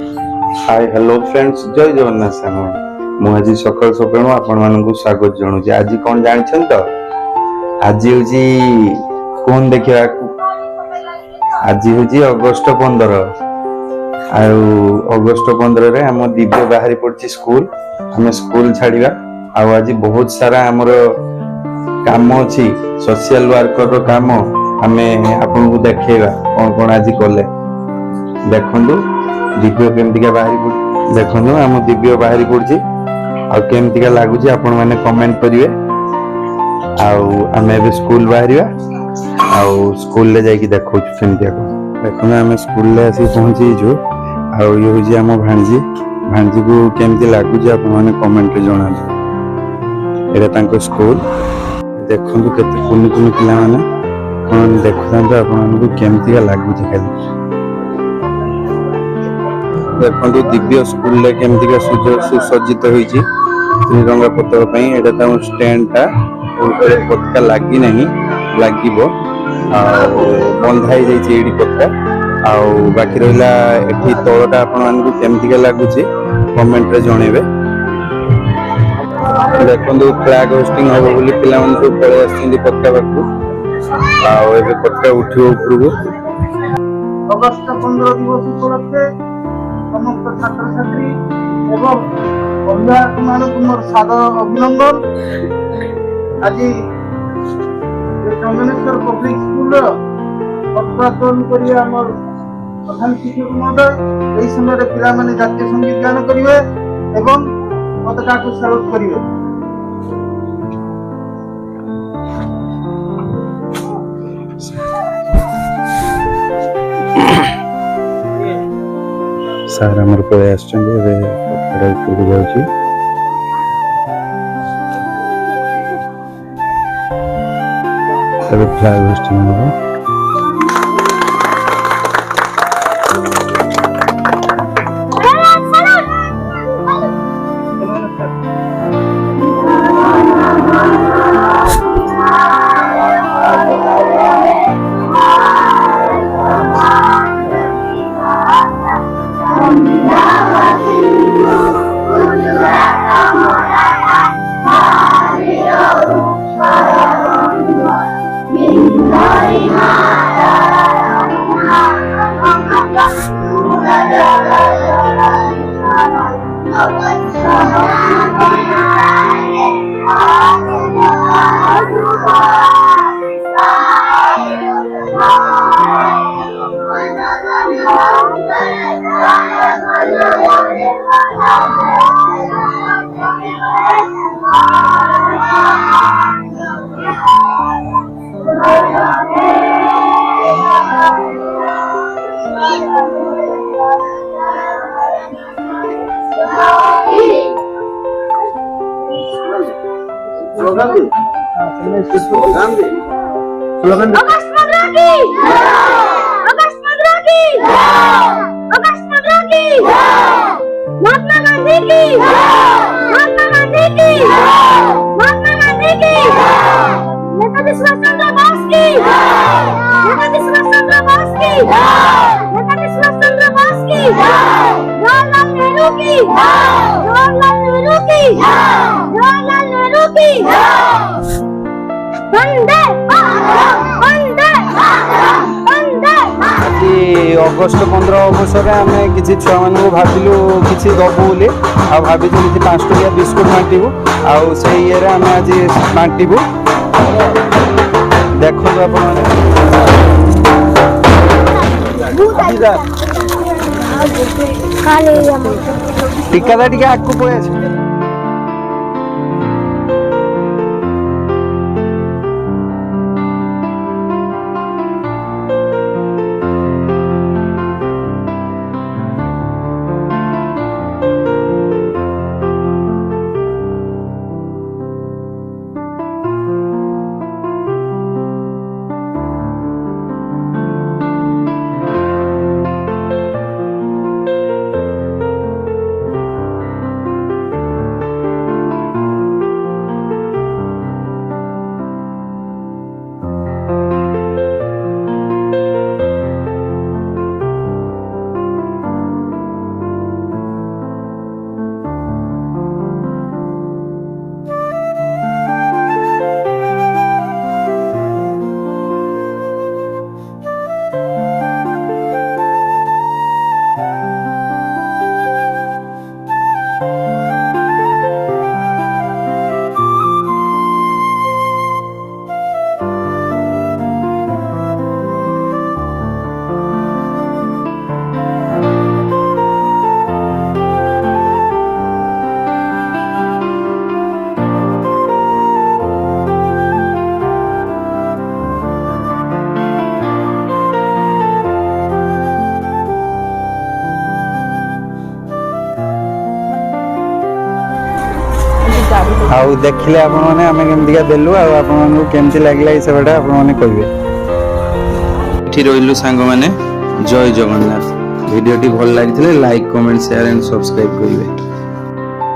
Hi hello friends जय जगन्नाथ सांग मुझे सकाल सकाल आपण मानक स्वागत जनाऊँ आज कौन जानते तो आज हूँ कौन देखा आज हूँ अगस्ट 15 अगस्ट 15 रे आम दिव्य बाहरी पड़ी स्कूल आम स्कूल छाड़ा आज बहुत सारा आमर काम अच्छी सोशल वर्कर काम आम आपन को देखा कौन कौन आज कले देखु दिव्य केमतिका बाहरी देखो आम दिव्य बाहरी पड़ी आमतिका लगुच आपण मैंने कमेंट करेंगे आम ए स्कूल बाहर स्कूल ले जाकि देखो केमतिया देखो आम स्कूल आसी पहुँचीचु ये हूँ आम भाणजी भाणजी को केमती लगुच आपने कमेंट जना यहाँ स्कूल देखु केते कुनि कुनि पिला माने देखुता आपको केमतिका लगुच खाली देखो दिव्य स्कूल केमतिका सुसज्जित होती त्रिरंगा पताका यहाँ स्टैंडटा पताका लगी नहीं लगे बंधाई जाइए पताका बाकी रहा ये तलटा आपण केमतिका लगुच कमेंट रे जनइबे देखो फ्लैग होस्टिंग हम बोली पिला पलि आस पताका पाखु पताका उठिब उपरकू अगस्ट 15 दिवस उपलक्षे समस्त छात्र छात्री एवं अभिभावक मानक मोर सादर अभिनंदन। आज चंदनेश्वर पब्लिक स्कूल पताकातोलन करिए आमर प्रधान शिक्षक महोदय यही समय पिला माने जातीय संगीत गान करिवे एवं पताका को सैल्यूट करिवे। सार आमर पलि आस जाऊँगी फ्लैग होस्टिंग हम स्लोगन अगस्त 15 की अगस्त 15 की अगस्त 15 की महात्मा गांधी की महात्मा गांधी की महात्मा गांधी की नेताजी सुभाष चंद्र बोस की नेताजी सुभाष चंद्र बोस की नेताजी सुभाष चंद्र बोस की जवाहरलाल नेहरू की जवाहरलाल नेहरू की जवाहरलाल नेहरू की वंदे अगस्ट 15 अवसर में आम कि छुआ मान भाविलु कि दबु बोली भाई कि 5 टकिया बिस्कुट बांटू आम आज बांटू देखो टीका टे आगे पड़े ଆଉ ଦେଖିଲେ ଆପଣମାନେ ଆମେ କେମିତିକା ଦେଲୁ ଆଉ ଆପଣମାନଙ୍କୁ କେମିତି ଲାଗିଲା ଏଇ ସେବାଟା ଆପଣମାନେ କହିବେ। ଏଠି ରହିଲୁ ସାଙ୍ଗମାନେ। ଜୟ ଜଗନ୍ନାଥ। ଭିଡ଼ିଓଟି ଭଲ ଲାଗିଥିଲେ like comment share and subscribe କରିବେ।